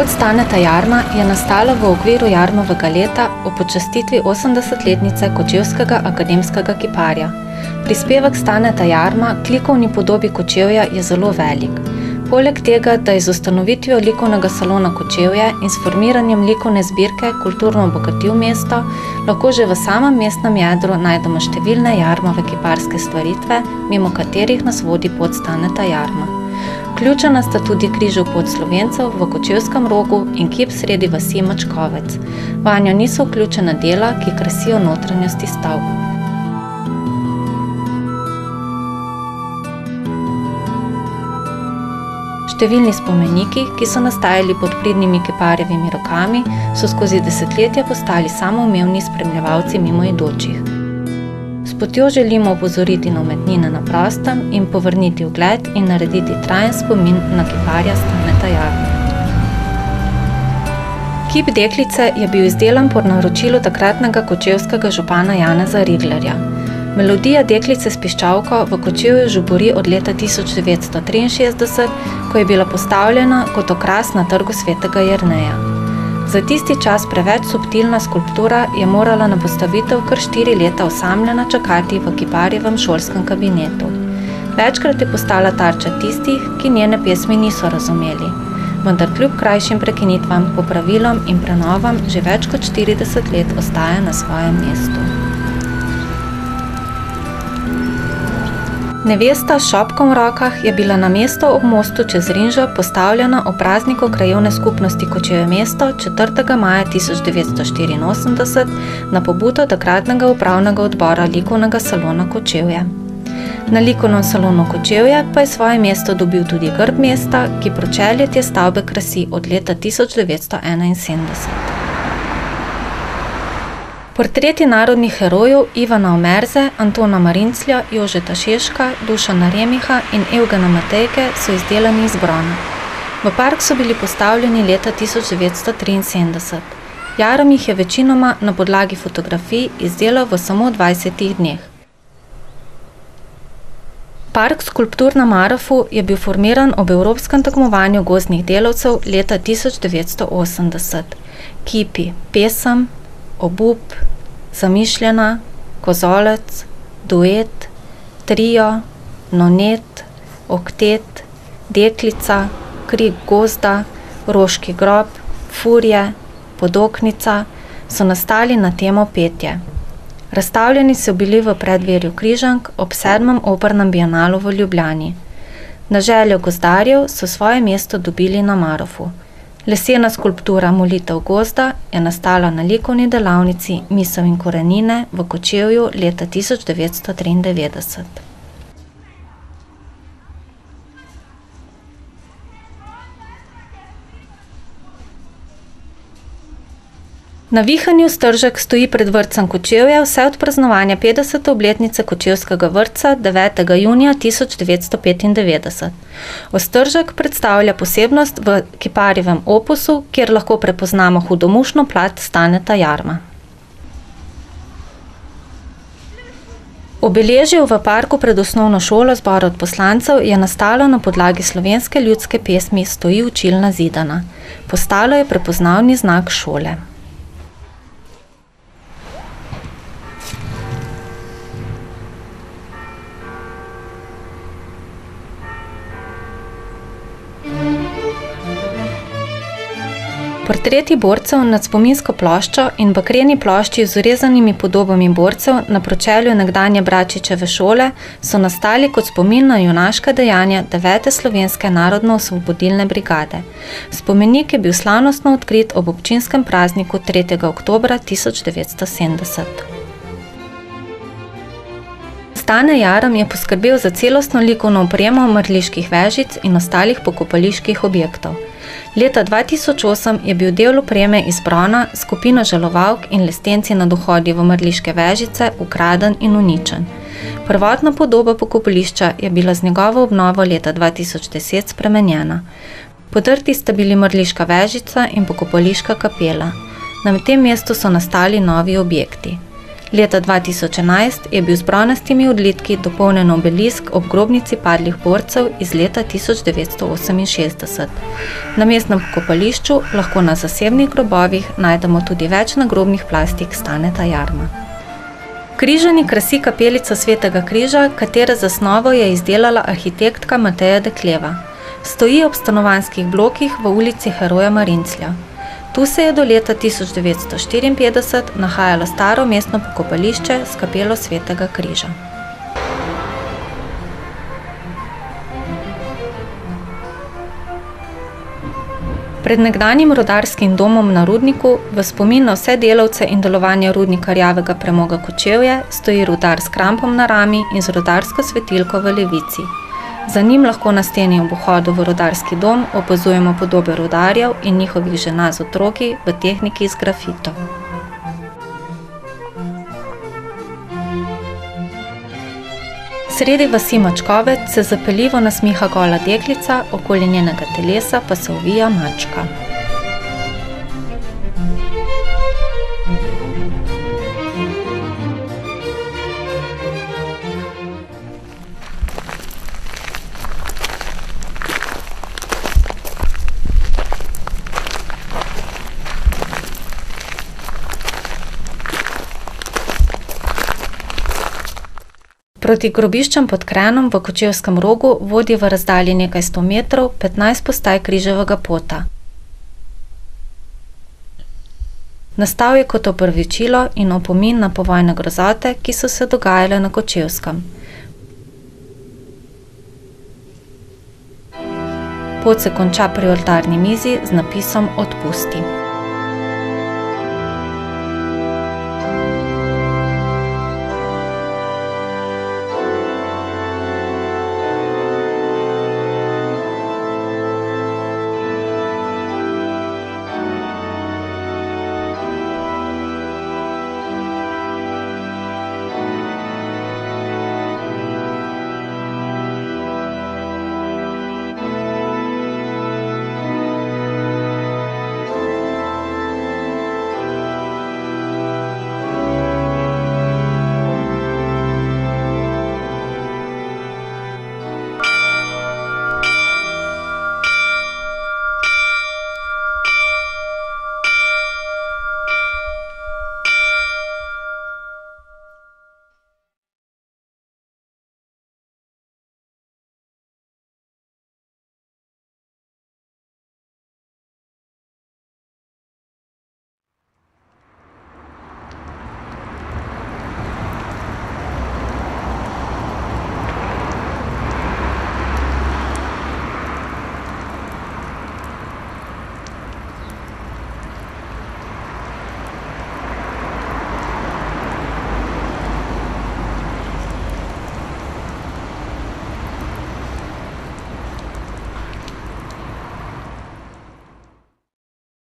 Pot Staneta Jarma je nastala v okviru Jarmovega leta ob počastitvi 80-letnice kočevskega akademskega kiparja. Prispevek Staneta Jarma k likovni podobi Kočevja je zelo velik. Poleg tega, da je z ustanovitvijo likovnega salona Kočevje in s formiranjem likovne zbirke kulturno obogatil mesto, lahko že v samem mestnem jedru najdemo številne Jarmove kiparske stvaritve, mimo katerih nas vodi pot Staneta Jarma. Vključena sta tudi križev pot Slovencev v Kočevskem Rogu in kip sredi vasi Mačkovec. Vanjo niso vključena dela, ki krasijo notranjosti stavb. Številni spomeniki, ki so nastajali pod pridnimi kiparjevimi rokami, so skozi desetletja postali samoumevni spremljevalci mimoidočih. S potjo želimo opozoriti na umetnine na prostem in povrniti ugled in narediti trajen spomin na kiparja Staneta Jarma. Kip deklice je bil izdelan po naročilu takratnega kočevskega župana Janeza Riglerja. Melodija deklice s piščalko v Kočevju žubori od leta 1963, ko je bila postavljena kot okras na trgu svetega Jerneja. Za tisti čas preveč subtilna skulptura je morala na postavitev kar 4 leta osamljena čakati v kiparjevem šolskem kabinetu. Večkrat je postala tarča tistih, ki njene pesmi niso razumeli, vendar kljub krajšim prekinitvam, popravilom in prenovam že več kot 40 let ostaja na svojem mestu. Nevesta s šopkom v rokah je bila na mesto ob mostu čez Rinžo postavljena ob prazniku krajevne skupnosti Kočevje mesto 4. maja 1984 na pobudo takratnega upravnega odbora likovnega salona Kočevje. Na likovnem salonu Kočevje pa je svoje mesto dobil tudi grb mesta, ki pročelje te stavbe krasi od leta 1971. Portreti narodnih herojev Ivana Omerze, Antona Marinclja, Jožeta Šeška, Dušana Remiha in Evgena Matejke so izdelani iz brona. V park so bili postavljeni leta 1973. Jarm jih je večinoma na podlagi fotografij izdelal v samo 20 dneh. Park skulptur na Marofu je bil formiran ob Evropskem tekmovanju gozdnih delavcev leta 1980. Kipi Pesem, Obup, Zamišljena, Kozolec, Duet, Trio, Nonet, Oktet, Deklica, Krik gozda, Roški grob, Furje, Podoknica so nastali na temo petje. Razstavljeni so bili v preddverju Križank ob 7. opernem bienalu v Ljubljani. Na željo gozdarjev so svoje mesto dobili na Marofu. Lesena skulptura Molitev gozda je nastala na likovni delavnici Misel in korenine v Kočevju leta 1993. Navihanju stržek stoji pred vrtcem Kočevja vse od praznovanja 50. obletnice Kočevskega vrtca 9. junija 1995. Ostržek predstavlja posebnost v kiparjevem opusu, kjer lahko prepoznamo hudomušno plat Staneta Jarma. Obeležje v parku pred osnovno šolo zbora odposlancev je nastalo na podlagi slovenske ljudske pesmi Stoji učilna zidana. Postalo je prepoznavni znak šole. Portreti borcev nad spominsko ploščo in bakreni plošči z urezanimi podobami borcev na pročelju nekdanje Bračičeve šole so nastali kot spomin na junaška dejanja 9. slovenske narodno-osvobodilne brigade. Spomenik je bil slavnostno odkrit ob občinskem prazniku 3. oktobra 1970. Stane Jarm je poskrbel za celostno likovno opremo mrliških vežic in ostalih pokopaliških objektov. Leta 2008 je bil del opreme iz brona, skupina žalovalk in lestenci nad vhodi v mrliške vežice ukraden in uničen. Prvotna podoba pokopališča je bila z njegovo obnovo leta 2010 spremenjena. Podrti sta bili mrliška vežica in pokopališka kapela. Na tem mestu so nastali novi objekti. Leta 2011 je bil z bronastimi odlitki dopolnjen obelisk ob grobnici padlih borcev iz leta 1968. Na mestnem pokopališču lahko na zasebnih grobovih najdemo tudi več nagrobnih plastik Staneta Jarma. V Križani krasi kapelico Svetega križa, katere zasnovo je izdelala arhitektka Mateja Dekleva. Stoji ob stanovanjskih blokih v ulici Heroja Marinclja. Tu se je do leta 1954 nahajalo staro mestno pokopališče s kapelo Svetega križa. Pred nekdanjim rudarskim domom na Rudniku, v spomin na vse delavce in delovanje rudnika rjavega premoga Kočevje, stoji rudar s krampom na rami in z rudarsko svetilko v levici. Za njim lahko na steni ob vhodu v rudarski dom opazujemo podobe rudarjev in njihovih žena z otroki v tehniki z grafito. Sredi vasi Mačkovec se zapeljivo nasmiha gola deklica, okoli njenega telesa pa se ovija mačka. Proti grobiščem pod Krenom v Kočevskem Rogu vodi v razdalji nekaj 100 metrov 15 postaj križevega pota. Nastal je kot opravičilo in opomin na povojne grozote, ki so se dogajale na Kočevskem. Pot se konča pri oltarni mizi z napisom Odpusti.